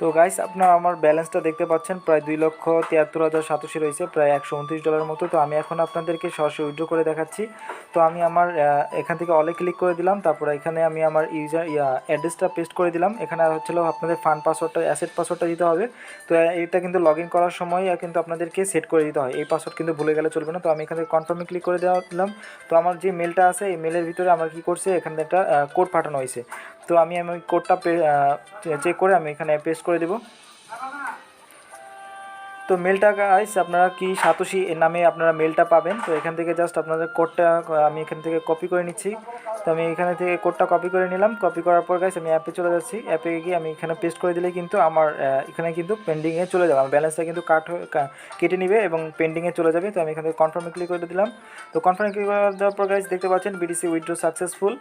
তো গাইস আপনারা আমার ব্যালেন্সটা দেখতে পাচ্ছেন প্রায় 2,73,87 রয়েছে, প্রায় $129 মতো। তো আমি এখন আপনাদেরকে সরাসরি উইথড্র করে দেখাচ্ছি। তো আমি আমার এখান থেকে অলে ক্লিক করে দিলাম, তারপরে এখানে আমি আমার ইউজার অ্যাড্রেসটা পেস্ট করে দিলাম। এখানে আর হচ্ছিল আপনাদের ফান্ড পাসওয়ার্ডটা, অ্যাসেট পাসওয়ার্ডটা দিতে হবে। তো এটা কিন্তু লগ ইন করার সময় কিন্তু আপনাদেরকে সেট করে দিতে হয়, এই পাসওয়ার্ড কিন্তু ভুলে গেলে চলবে না। তো আমি এখান থেকে কনফার্মে ক্লিক করে দিলাম। তো আমার যে মেলটা আছে এই মেলের ভিতরে আমার কী করছে, এখানে একটা কোড পাঠানো হয়েছে। তো আমি ওই কোডটা চেক করে আমি এখানে পেস্ট করে দেব। তো মেলটা গাইস আপনারা কি সাতোশি এর নামে আপনারা মেলটা পাবেন। তো এখান থেকে জাস্ট আপনাদের কোডটা আমি এখান থেকে কপি করে নিচ্ছি। তো আমি এখানে থেকে কোডটা কপি করে নিলাম। কপি করার পর গাইস আমি অ্যাপে চলে যাচ্ছি। অ্যাপে গিয়ে আমি এখানে পেস্ট করে দিলে কিন্তু আমার এখানে কিন্তু পেন্ডিংয়ে চলে যাবে, আমার ব্যালেন্সটা কিন্তু কেটে নেবে এবং পেন্ডিংয়ে চলে যাবে। তো আমি এখান থেকে কনফার্মে ক্লিক করে দিলাম। তো কনফার্মে ক্লিক করে দেওয়ার পর গাইস দেখতে পাচ্ছেন বিটিসি উইথড্র সাকসেসফুল।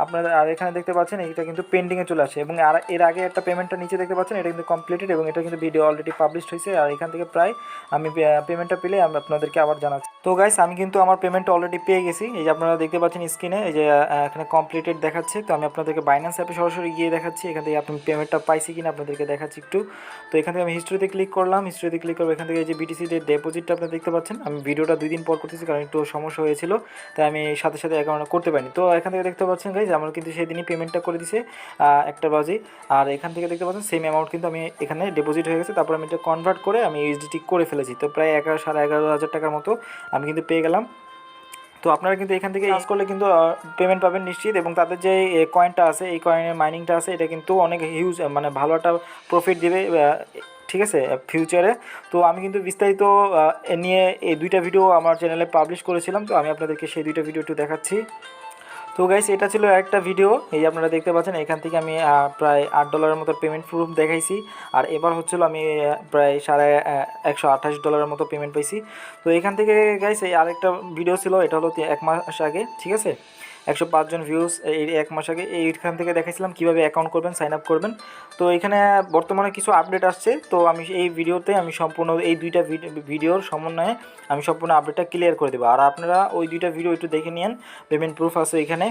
আপনারা আর এখানে দেখতে পাচ্ছেন এটা কিন্তু পেন্ডিংয়ে চলে আসে, এবং আর এর আগে একটা পেমেন্টটা নিচে দেখতে পাচ্ছেন, এটা কিন্তু কমপ্লিটেড এবং এটা কিন্তু ভিডিও অলরেডি পাবলিশ হয়েছে। আর এখান থেকে প্রায় আমি পেমেন্টটা পেলে আমি আপনাদেরকে আবার জানাচ্ছি। তো গাইস আমি কিন্তু আমার পেমেন্টটা অলরেডি পেয়ে গেছি। এই যে আপনারা দেখতে পাচ্ছেন স্ক্রিনে এই যে এখানে কমপ্লিটেড দেখাচ্ছে। তো আমি আপনাদেরকে বাইন্যান্স অ্যাপে সরাসরি গিয়ে দেখাচ্ছি এখান থেকে আপনি পেমেন্টটা পাইছি কিনা আপনাদেরকে দেখাচ্ছি একটু। তো এখান থেকে আমি হিস্ট্রিতে ক্লিক করলাম। হিস্ট্রিতে ক্লিক করবো, এখান থেকে এই যে বিটিসি যে ডিপোজিটটা আপনি দেখতে পাচ্ছেন, আমি ভিডিওটা 2 দিন পর করতেছি কারণ একটু সমস্যা হয়েছিল, তাই আমি সাথে সাথে অ্যাকাউন্ট করতে পারিনি। তো এখান থেকে দেখতে পাচ্ছেন গাইজ আমার কিন্তু সেদিনই পেমেন্টটা করে দিছে 1টা বাজে। আর এখান থেকে দেখতে পাচ্ছেন সেম অ্যামাউন্ট কিন্তু আমি এখানে ডিপোজিট হয়ে গেছে। তারপর আমি এটা কনভার্ট করে আমি ইউএসডিটি করে ফেলেছি। তো প্রায় 11,500 টাকার মতো আমি কিন্তু পেয়ে গেলাম। তো আপনারা কিন্তু এখান থেকে ইউজ করলে কিন্তু পেমেন্ট পাবেন নিশ্চিত, এবং তাদের যে কয়েনটা আছে এই কয়েনের মাইনিংটা আছে এটা কিন্তু অনেক হিউজ মানে ভালো একটা প্রফিট দেবে, ঠিক আছে, ফিউচারে। তো আমি কিন্তু বিস্তারিত নিয়ে এই 2টা ভিডিও আমার চ্যানেলে পাবলিশ করেছিলাম। তো আমি আপনাদেরকে সেই 2টা ভিডিও একটু দেখাচ্ছি। তো গাইস এটা ছিল একটা ভিডিও, এই আপনারা দেখতে পাচ্ছেন এখান থেকে আমি প্রায় $8 মতো পেমেন্ট প্রুফ দেখাইছি। আর এবার হচ্ছিল আমি প্রায় $128 মতো পেমেন্ট পাইছি। তো এখান থেকে গাইস এই আরেকটা ভিডিও ছিল, এটা হলো 1 মাস আগে, ঠিক আছে, 105 জন ভিউজ এই 1 মাস আগে। এইখান থেকে দেখাইছিলাম কীভাবে অ্যাকাউন্ট করবেন, সাইন আপ করবেন। তো এখানে বর্তমানে কিছু আপডেট আসছে। তো আমি এই ভিডিওতে আমি সম্পূর্ণ এই 2টা ভিডিওর সমন্বয়ে আমি সম্পূর্ণ আপডেটটা ক্লিয়ার করে দেবো। আর আপনারা ওই 2টা ভিডিও একটু দেখে নিন, পেমেন্ট প্রুফ আছে এখানে,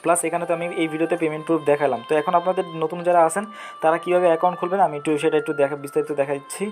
প্লাস এখানে তো আমি এই ভিডিওতে পেমেন্ট প্রুফ দেখালাম। তো এখন আপনাদের নতুন যারা আছেন তারা কীভাবে অ্যাকাউন্ট খুলবেন আমি সেটা একটু বিস্তারিত দেখাচ্ছি।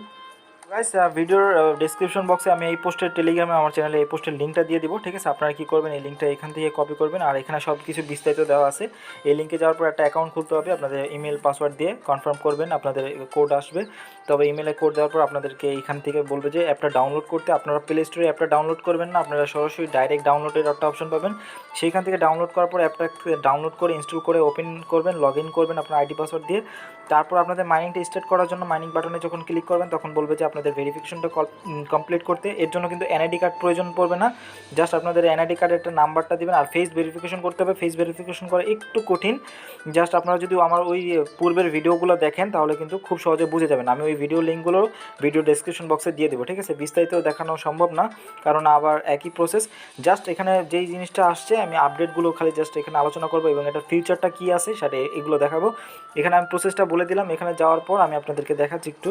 গাইস ভিডিওর ডেসক্রিপশন বক্সে আমি এই পোস্টের টেলিগ্রামে আমার চ্যানেলে এই পোস্টের লিঙ্কটা দিয়ে দিব, ঠিক আছে। আপনারা কী করবেন, এই লিঙ্কটা এখান থেকে কপি করবেন, আর এখানে সব কিছু বিস্তারিত দেওয়া আছে। এই লিঙ্কে যাওয়ার পর একটা অ্যাকাউন্ট খুলতে হবে, আপনাদের ইমেল পাসওয়ার্ড দিয়ে কনফার্ম করবেন, আপনাদের কোড আসবে। তবে ইমেলে কোড দেওয়ার পর আপনাদেরকে এইখান থেকে বলবে যে অ্যাপটা ডাউনলোড করতে। আপনারা প্লে স্টোরে অ্যাপটা ডাউনলোড করবেন না, আপনারা সরাসরি ডাইরেক্ট ডাউনলোডের একটা অপশন পাবেন। সেইখান থেকে ডাউনলোড করার পর অ্যাপটা ডাউনলোড করে ইনস্টল করে ওপেন করবেন, লগ ইন করবেন আপনার আইডি পাসওয়ার্ড দিয়ে। তারপর আপনাদের মাইনিংটা স্টার্ট করার জন্য মাইনিং বাটনে যখন ক্লিক করবেন তখন বলবে যে আপনাদের ভেরিফিকেশনটা কমপ্লিট করতে। এর জন্য কিন্তু এনআইডি কার্ড প্রয়োজন পড়বে না, জাস্ট আপনাদের এনআইডি কার্ডের একটা নাম্বারটা দেবেন। আর ফেস ভেরিফিকেশন করতে হবে, ফেস ভেরিফিকেশন করা একটু কঠিন। জাস্ট আপনারা যদি আমার ওই পূর্বের ভিডিওগুলো দেখেন তাহলে কিন্তু খুব সহজে বুঝে যাবেন। আমি ওই ভিডিও লিঙ্কগুলো ভিডিও ডেসক্রিপশন বক্সে দিয়ে দেবো, ঠিক আছে। বিস্তারিত দেখানো সম্ভব না কারণ আবার একই প্রসেস। জাস্ট এখানে যেই জিনিসটা আসছে আমি আপডেটগুলো খালি জাস্ট এখানে আলোচনা করবো এবং এটা ফিউচারটা কী আছে সেটা এগুলো দেখাবো। এখানে আমি প্রসেসটা বলে দিলাম। এখানে যাওয়ার পর আমি আপনাদেরকে দেখাচ্ছি একটু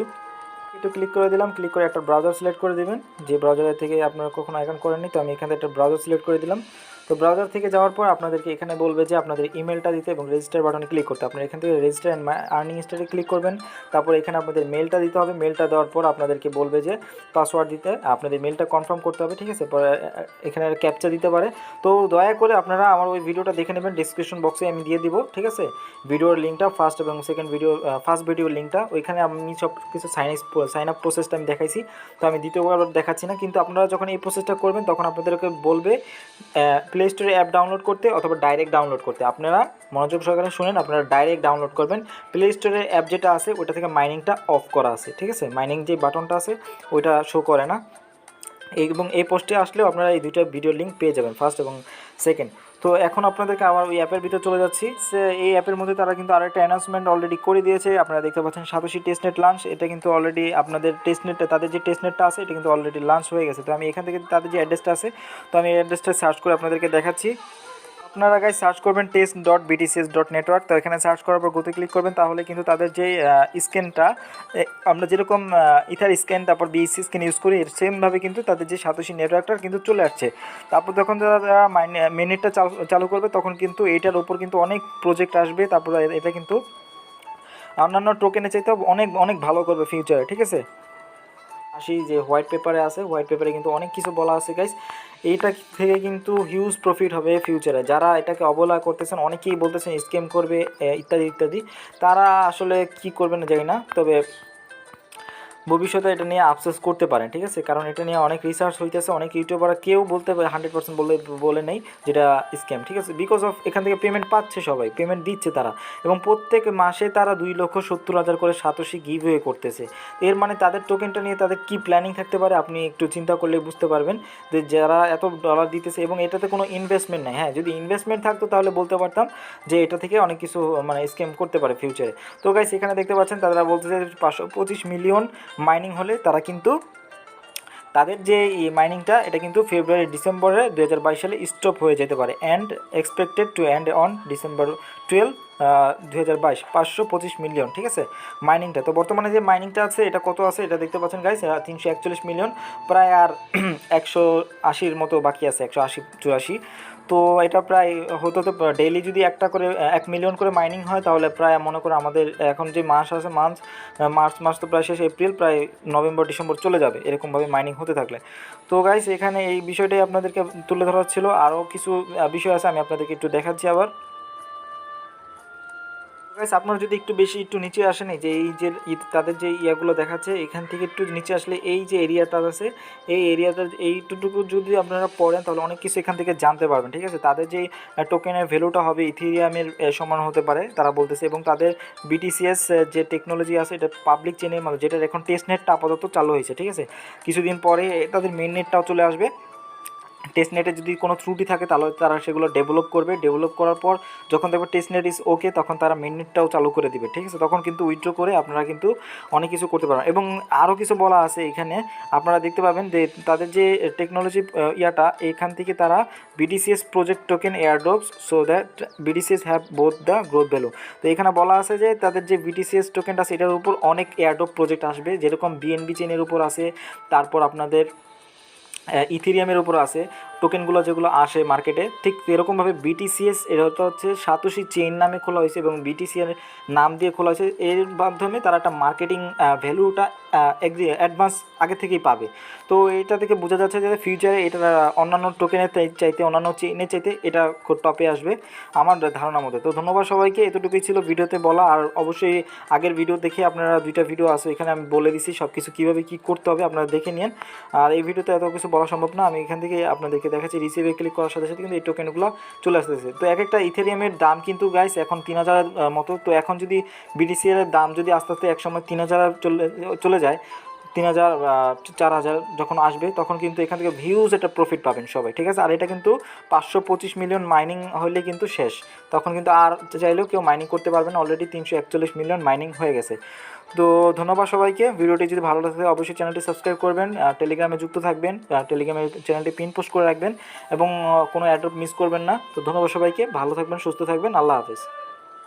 ক্লিক করে দিলাম। ক্লিক করে একটা ব্রাউজার সিলেক্ট করে দেবেন, যে ব্রাউজারের থেকে আপনারা কখনো অ্যাকাউন্ট করেননি। তো আমি এখানে একটা ব্রাউজার সিলেক্ট করে দিলাম। তো ব্রাউজার থেকে যাওয়ার পর আপনাদেরকে এখানে বলবে যে আপনাদের ইমেলটা দিতে এবং রেজিস্টার বাটনে ক্লিক করতে। আপনারা এখান থেকে রেজিস্টার অ্যান্ড আর্নিং স্টারে ক্লিক করবেন। তারপর এখানে আপনাদের মেলটা দিতে হবে। মেলটা দেওয়ার পর আপনাদেরকে বলবে যে পাসওয়ার্ড দিতে, আপনাদের মেলটা কনফার্ম করতে হবে, ঠিক আছে। পরে এখানে ক্যাপচা দিতে পারে। তো দয়া করে আপনারা আমার ওই ভিডিওটা দেখে নেবেন, ডিসক্রিপশন বক্সে আমি দিয়ে দিব, ঠিক আছে, ভিডিওর লিঙ্কটা, ফার্স্ট এবং সেকেন্ড ভিডিও, ফার্স্ট ভিডিওর লিঙ্কটা। ওইখানে আমি সব কিছু সাইন আপ প্রসেসটা আমি দেখাইছি। তো আমি দ্বিতীয়বার দেখাচ্ছি না, কিন্তু আপনারা যখন এই প্রসেসটা করবেন তখন আপনাদেরকে বলবে প্লে স্টোরে অ্যাপ ডাউনলোড করতে অথবা ডাইরেক্ট ডাউনলোড করতে। আপনারা মনোযোগ সহকারে শুনেন, আপনারা ডাইরেক্ট ডাউনলোড করবেন। প্লে স্টোরের অ্যাপ যেটা আছে ওটা থেকে মাইনিংটা অফ করা আছে, ঠিক আছে, মাইনিং যে বাটনটা আছে ওইটা শো করে না। এবং এই পোস্টে আসলেও আপনারা এই 2টা ভিডিও লিঙ্ক পেয়ে যাবেন, ফার্স্ট এবং সেকেন্ড। তো এখন আপনাদেরকে আবার ওই অ্যাপের ভিতরে চলে যাচ্ছি। এই অ্যাপের মধ্যে তারা কিন্তু আরেকটা অ্যানাউন্সমেন্ট অলরেডি করে দিয়েছে। আপনারা দেখতে পাচ্ছেন সাতোশি টেস্টনেট লাঞ্চ, এটা কিন্তু অলরেডি আপনাদের টেস্টনেটটা, তাদের যে টেস্টনেটটা আছে এটা কিন্তু অলরেডি লাঞ্চ হয়ে গেছে। তো আমি এখান থেকে তাদের যে অ্যাড্রেসটা আছে, তো আমি এই অ্যাড্রেসটা সার্চ করে আপনাদেরকে দেখাচ্ছি। আপনারা গাইস সার্চ করবেন test.btcs.network। তো এখানে সার্চ করার পর গোতে ক্লিক করবেন, তাহলে কিন্তু তাদের যে স্ক্যানটা আমরা যেরকম ইথার স্ক্যান তারপর বিএসসি স্ক্যান ইউজ করি সেমভাবে কিন্তু তাদের যে সাতোশি নেটওয়ার্কটা কিন্তু চলে আসছে। তারপর যখন তারা মিনিটটা চালু করবে তখন কিন্তু এইটার উপর কিন্তু অনেক প্রজেক্ট আসবে। তারপর এটা কিন্তু অন্যান্য টোকেনের চাইতে অনেক অনেক ভালো করবে ফিউচারে, ঠিক আছে। আসি যে হোয়াইট পেপারে আছে, হোয়াইট পেপারে কিন্তু অনেক কিছু বলা আছে গাইস। এইটা থেকে কিন্তু হিউজ প্রফিট হবে ফিউচারে। যারা এটাকে অবহেলা করতেছেন, অনেকেই বলতেছেন স্ক্যাম করবে ইত্যাদি ইত্যাদি, তারা আসলে কি করবেন জানি না, তবে ভবিষ্যতে এটা নিয়ে আফসোস করতে পারেন, ঠিক আছে। কারণ এটা নিয়ে অনেক রিসার্চ হইতেছে, অনেক ইউটিউবার কেউ বলতে পারে 100% বলে নেই যেটা স্ক্যাম, ঠিক আছে। বিকজ অফ এখান থেকে পেমেন্ট পাচ্ছে, সবাই পেমেন্ট দিচ্ছে তারা, এবং প্রত্যেক মাসে তারা 2,70,000 করে সাতোশি গিভ ওয়ে করতেছে। এর মানে তাদের টোকেনটা নিয়ে তাদের কি প্ল্যানিং থাকতে পারে আপনি একটু চিন্তা করলে বুঝতে পারবেন, যে যারা এত ডলার দিতেছে এবং এটাতে কোনো ইনভেস্টমেন্ট নেই। হ্যাঁ, যদি ইনভেস্টমেন্ট থাকতো তাহলে বলতে পারতাম যে এটা থেকে অনেক কিছু মানে স্ক্যাম করতে পারে ফিউচারে। তো গাইস এখানে দেখতে পাচ্ছেন তারা বলতেছে 525 মিলিয়ন মাইনিং হলে তারা কিন্তু তাদের যে মাইনিংটা এটা কিন্তু ফেব্রুয়ারি ডিসেম্বরে 2022 সালে স্টপ হয়ে যেতে পারে, and expected to end on December 12 2022, 525 million, ঠিক আছে মাইনিংটা। তো বর্তমানে যে মাইনিংটা আছে এটা কত আছে এটা দেখতে পাচ্ছেন গাইস, 341 মিলিয়ন, প্রায় আর 180-র মতো বাকি আছে, 180-84। তো এটা প্রায় হতো, তো ডেইলি যদি একটা করে 1 মিলিয়ন করে মাইনিং হয় তাহলে প্রায় মনে করো আমাদের এখন যে মাস আছে মার্চ মাস তো প্রায় শেষ, এপ্রিল, প্রায় নভেম্বর ডিসেম্বর চলে যাবে এরকমভাবে মাইনিং হতে থাকলে। তো গাইস এখানে এই বিষয়টাই আপনাদেরকে তুলে ধরা ছিল। আরও কিছু বিষয় আছে, আমি আপনাদেরকে একটু দেখাচ্ছি আবার। গাইস আপনারা যদি একটু বেশি একটু নিচে আসেন, এই যে তাদের যে ইয়াগুলো দেখাচ্ছে এখান থেকে একটু নিচে আসলে এই যে এরিয়াটা আছে, এই এরিয়াটা এইটুকু যদি আপনারা পড়েন তাহলে অনেক কিছু এখান থেকে জানতে পারবেন, ঠিক আছে। তাদের যে টোকেনের ভ্যালুটা হবে ইথেরিয়ামের সমান হতে পারে তারা বলতেছে, এবং তাদের বিটিসিএস যে টেকনোলজি আছে এটা পাবলিক চেনের মধ্যে, যেটা এখন টেস্ট নেটটা আপাতত চালু হয়েছে, ঠিক আছে। কিছুদিন পরে তাদের মেন নেটটাও চলে আসবে। টেস্ট নেটে যদি কোনো ত্রুটি থাকে তাহলে তারা সেগুলো ডেভেলপ করবে, ডেভেলপ করার পর যখন দেখবে টেস্ট নেট ইজ ওকে তখন তারা মেন নেটটাও চালু করে দিবে, ঠিক আছে। তখন কিন্তু উইথড্র করে আপনারা কিন্তু অনেক কিছু করতে পারবেন। এবং আরও কিছু বলা আছে এখানে, আপনারা দেখতে পাবেন যে তাদের যে টেকনোলজি ইয়াটা, এখান থেকে তারা BDCS project token airdrops so that BDCS have both the growth value. তো এখানে বলা আছে যে তাদের যে বিটিসিএস টোকেনটা আছে এটার উপর অনেক এয়ারড্রপ প্রজেক্ট আসবে, যেরকম বিএনবি চেনের উপর আছে, তারপর আপনাদের ইথেরিয়ামের উপর আছে টোকেনগুলো যেগুলো আসে মার্কেটে, ঠিক এরকমভাবে বিটিসিএস এটা হচ্ছে সাতোশি চেইন নামে খোলা হয়েছে এবং বিটিসি এর নাম দিয়ে খোলা হয়েছে। এর মাধ্যমে তারা একটা মার্কেটিং ভ্যালুটা অ্যাডভান্স আগে থেকেই পাবে। তো এটা থেকে বোঝা যাচ্ছে যে ফিউচারে এটা অন্যান্য টোকেনের চাইতে, অন্যান্য চেইনের চাইতে এটা খুব টপে আসবে আমার ধারণা মতো। তো ধন্যবাদ সবাইকে, এতটুকুই ছিল ভিডিওতে বলা। আর অবশ্যই আগের ভিডিও দেখে আপনারা 2টা ভিডিও আছে, এখানে আমি বলে দিছি সব কিছু কীভাবে কী করতে হবে, আপনারা দেখে নিন। আর এই ভিডিওতে এত কিছু বলা সম্ভব না, আমি এখান থেকে আপনাদেরকে দেখাচ্ছি রিসিভে ক্লিক করার সাথে সাথে কিন্তু এই টোকেনগুলো চলে আসতেছে। তো এক একটা ইথেরিয়ামের দাম কিন্তু গাইস এখন 3,000 মতো। তো এখন যদি বিটিসিএল এর দাম যদি আস্তে আস্তে একসময় 3,000 চলে যায়, 3,000 4,000 যখন আসবে তখন কিন্তু এখান থেকে ভিউজ একটা প্রফিট পাবেন সবাই, ঠিক আছে। আর এটা কিন্তু 525 মিলিয়ন মাইনিং হলে কিন্তু শেষ, তখন কিন্তু আর চাইলেও কেউ মাইনিং করতে পারবে না, অলরেডি 341 মিলিয়ন মাইনিং হয়ে গেছে। তো ধন্যবাদ সবাইকে, ভিডিওটি যদি ভালো লাগে অবশ্যই চ্যানেলটি সাবস্ক্রাইব করবেন, টেলিগ্রামে যুক্ত থাকবেন, টেলিগ্রামে চ্যানেলটি পিন পোস্ট করে রাখবেন এবং কোনো অ্যাড্রপ মিস করবেন না। তো ধন্যবাদ সবাইকে, ভালো থাকবেন, সুস্থ থাকবেন, আল্লাহ হাফেজ।